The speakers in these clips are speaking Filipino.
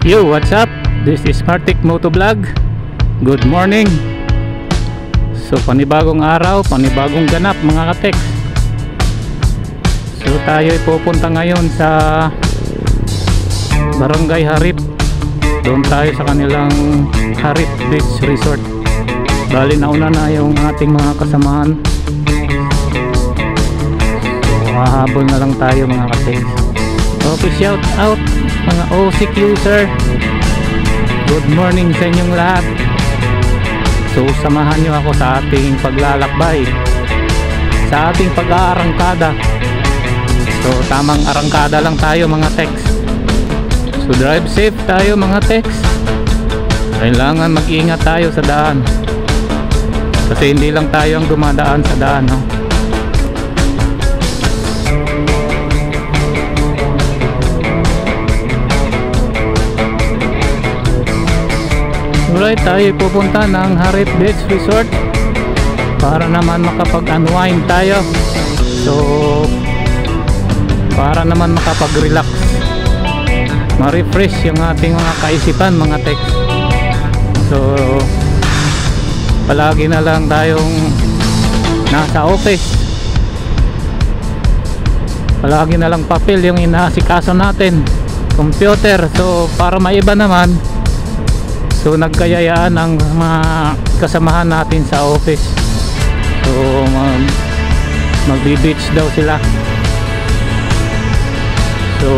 Yo, what's up? This is Martic Motovlog. Good morning. So, panibagong araw, panibagong ganap mga kateks. So, tayo ay pupunta ngayon sa Barangay Harip. Doon tayo sa kanilang Harip Beach Resort. Bali, nauna na yung ating mga kasamahan. So, hahabol na lang tayo mga kateks. Okay, shout out mga OSIC user. Good morning sa inyong lahat. So samahan nyo ako sa ating paglalakbay, sa ating pag-aarangkada. So tamang arangkada lang tayo mga tex. So drive safe tayo mga tex. Kailangan mag-ingat tayo sa daan, kasi hindi lang tayo ang dumadaan sa daan, no? Alright, tayo pupunta ng Harip Beach Resort para naman makapag-unwind tayo. So para naman makapag-relax, ma-refresh yung ating mga kaisipan mga tex. So palagi na lang tayong nasa office, palagi na lang papel yung inaasikaso natin, computer. So para maiba naman, so nagkayayaan ang mga kasamahan natin sa office. So magbi-beach daw sila. So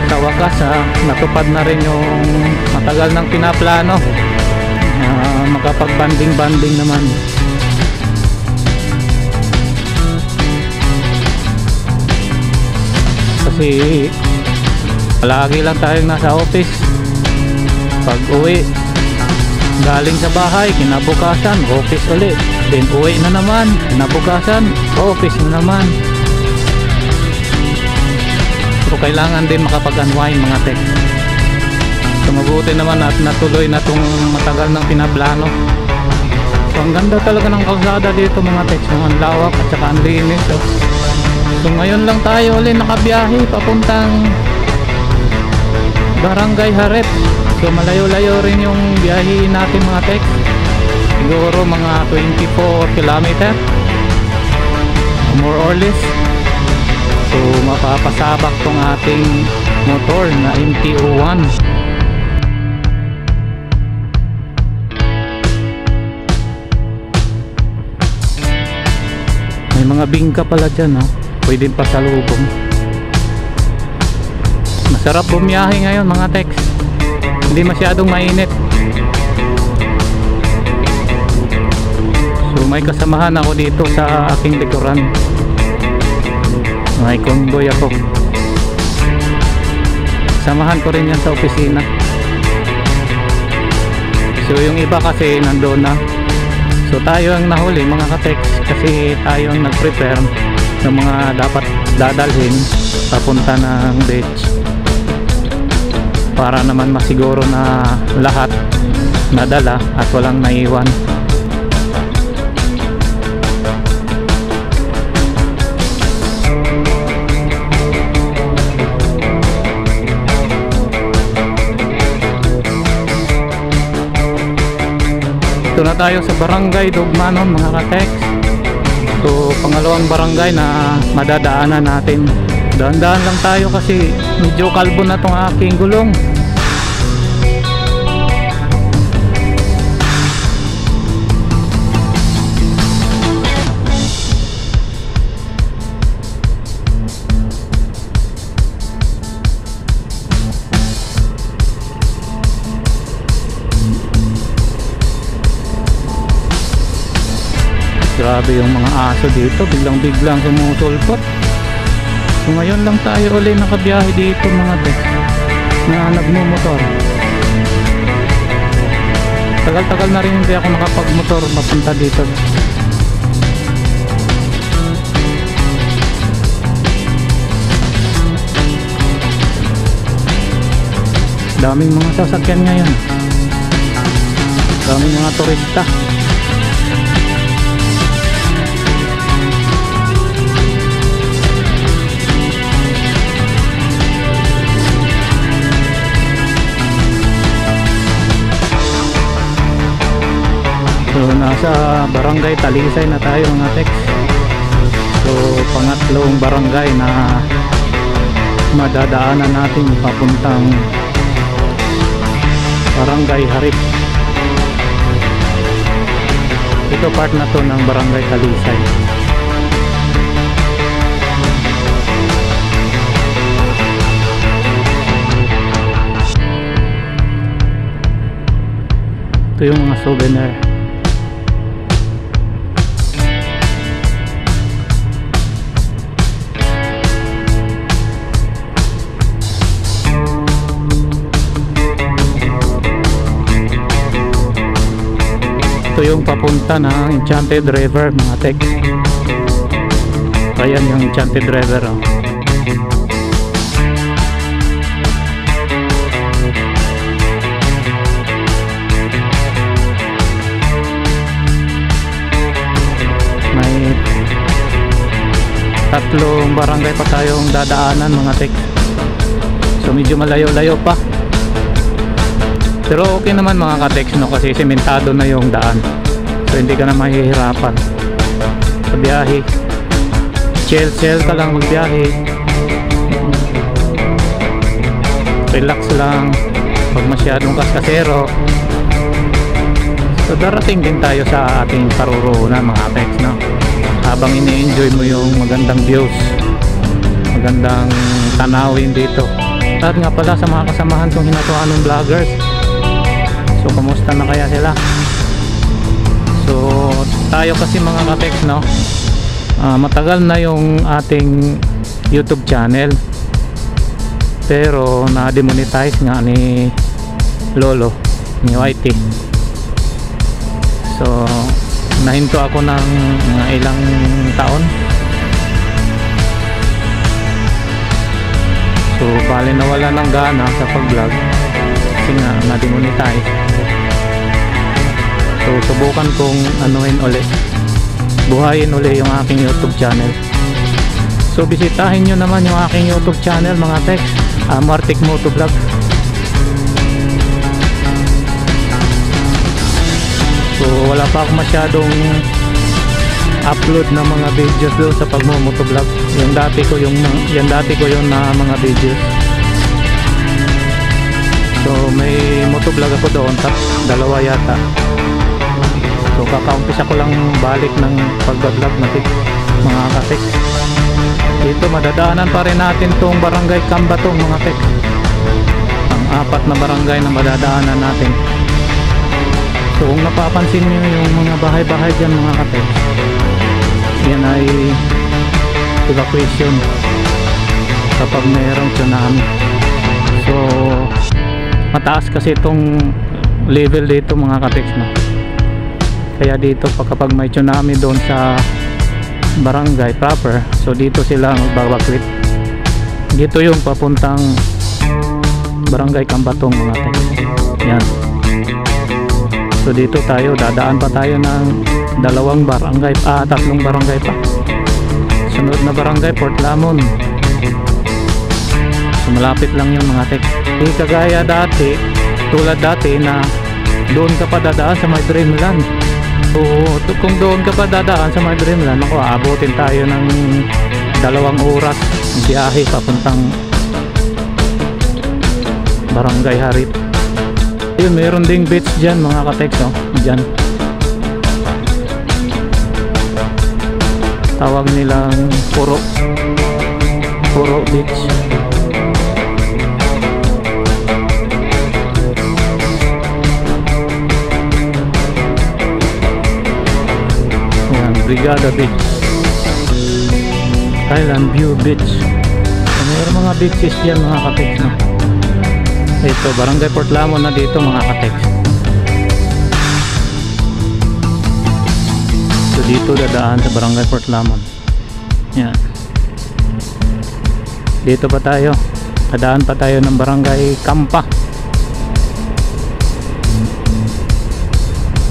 sa wakas natupad na rin yung matagal nang pinaplano, makapag-banding naman. Kasi palagi lang tayong nasa office. Pag uwi galing sa bahay, kinabukasan office ulit, then uwi na naman, kinabukasan office na naman. So kailangan din makapag-unwind mga tex. So mabuti naman at natuloy na itong matagal ng pinaplano. So ang ganda talaga ng kalsada dito mga tex, ang lawak at saka ang linis. So ngayon lang tayo ulit nakabiyahe papuntang Barangay Harip. So malayo-layo rin yung biyahe natin mga tex. Siguro mga 24 kilometer more or less. So mapapasabak tong ating motor na MT-01. May mga bingka pala dyan, no? Pwedeng pasalubong. Masarap bumiyahe ngayon mga tex, hindi masyadong mainit. So may kasamahan ako dito sa aking likuran, may convoy ako. Samahan ko rin yan sa opisina. So yung iba kasi nandoon na. So tayo ang nahuli mga ka-tex, kasi tayo ang nag-prepare ng mga dapat dadalhin papunta ng beach, para naman masiguro na lahat nadala at walang naiwan. Ito na tayo sa Barangay Dugmanon mga ka-tex. So pangalawang barangay na madadaanan natin. Dahan-dahan lang tayo kasi medyo kalbo na tong aking gulong. Grabe yung mga aso dito, biglang sumusulpot. So ngayon lang tayo ulit nakabiyahe dito mga tex na nagmumotor. Tagal-tagal na rin hindi ako nakapagmotor mapunta dito. Daming mga sasakyan ngayon, daming mga turista. nasa barangay Talisay na tayo mga tex. So pangatlong barangay na madadaanan natin papuntang barangay Harip. Ito part na to ng barangay Talisay. Ito yung mga souvenir. Ito yung papunta ng Enchanted River mga tex. Ayan yung Enchanted River, oh. May tatlong barangay pa tayong dadaanan mga tex. So medyo malayo-layo pa. Pero okay naman mga ka-tex, no, kasi sementado na yung daan. So hindi ka na mahihirapan sa biyahe. Chill ka lang magbiyahe. Relax lang. Pag masyadong kaskasero. So darating din tayo sa ating paruroonan mga ka-tex, no? Habang ini-enjoy mo yung magandang views, magandang tanawin dito. At nga pala sa mga kasamahan kong hinatuan ng vloggers, so kumusta na kaya sila? So tayo kasi mga ka-tex, no, matagal na yung ating YouTube channel, pero na-demonetize nga ni Lolo, ni YT. So nahinto ako ng mga ilang taon. So bali nawala ng gana sa pag-vlog kasi nga na-demonetize. So subukan kong anuhin uli, buhayin uli yung aking YouTube channel. So bisitahin nyo naman yung aking YouTube channel mga tex, Martic Motovlog. So wala pa ako masyadong upload na mga videos doon sa pagmo-motovlog. Yung dati ko yung na mga videos. So may motovlog ako doon, dalawa yata. So kakaumpisa ko lang balik ng pagbablog natin mga ka-tex. Dito madadaanan pa rin natin tong barangay Cambatong mga tex. Ang apat na barangay na madadaanan natin. So kung napapansin nyo yung mga bahay-bahay dyan mga ka-tex, yan ay evacuation kapag mayroong tsunami. So mataas kasi itong level dito mga ka-tex, no? Kaya dito kapag may tsunami doon sa barangay proper, so dito sila mag-evacuate. Dito yung papuntang barangay Cambatong mga tex. Yan. So dito tayo, dadaan pa tayo ng tatlong barangay pa. Sunod na barangay Port Lamon. So malapit lang yung mga tex. Hindi kagaya dati, tulad dati na doon ka pa dadaan sa may Dreamland. So kung doon ka pa dadaan sa may Dreamland, ako aabutin tayo ng 2 oras biyahe papuntang barangay Harip. Yun, meron ding beach dyan mga ka-tex, no? Dyan tawag nilang Puro Beach. Yan, Brigada Beach, Thailand View Beach. So, mayroon mga beaches dyan mga ka-tex, no? Ito, barangay Port Lamon na dito mga ka-tex. So dito dadaan sa barangay Port Lamon. Yan. Dito pa tayo, dadaan pa tayo ng barangay Kampa.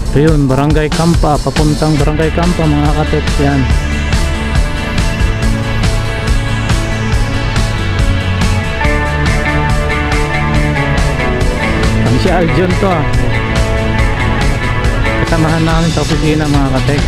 Ito yun, barangay Kampa, papuntang barangay Kampa mga ka-tex. Yan. Si Aljon to, kasamahan namin sa opisina mga ka-tex.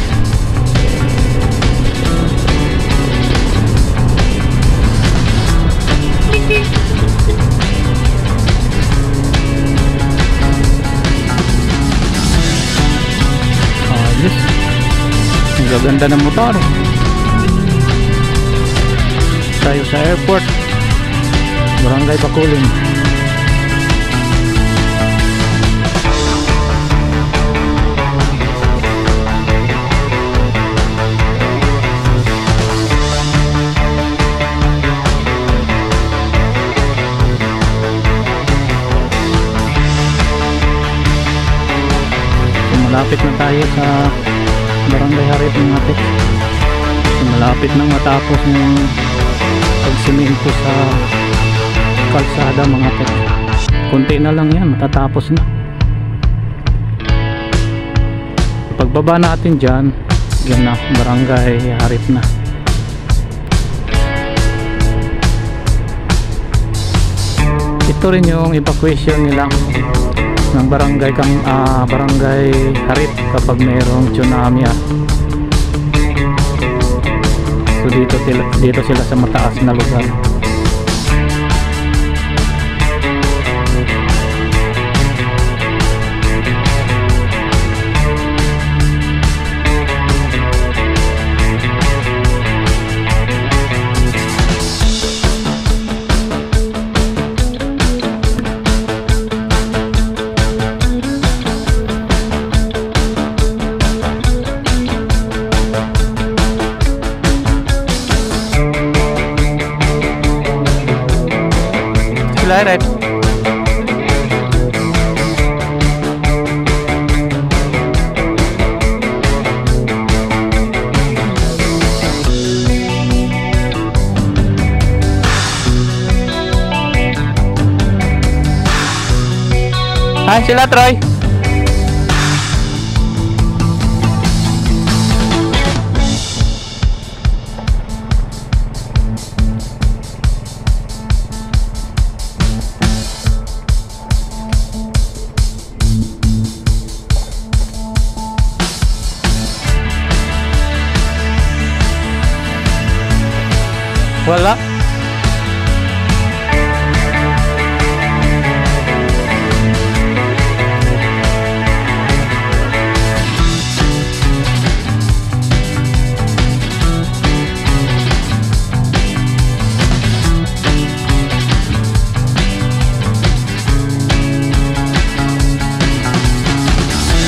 Ayos, ang gaganda ng motor. Tayo sa airport, Barangay Bacolod. Malapit na tayo sa Barangay Harip mga tex. Malapit nang matapos yung pagsimento sa kalsada mga tex. Kunti na lang yan, matatapos na. Pagbaba natin dyan, yan na, Barangay Harip na. Ito rin yung evacuation nila ng barangay Harip kapag mayroong tsunami. So dito sila sa mataas na lugar. Right. Hi sila Troy. Wala.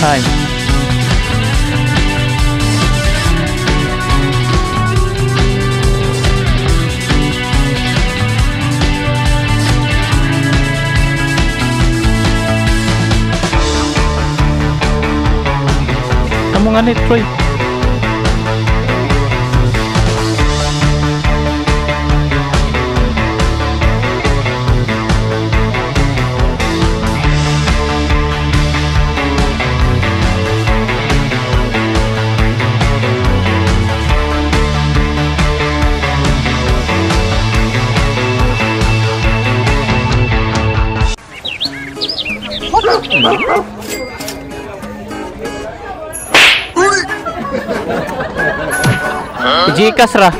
Hi. Kamu nga ni Troy. Jikas ra.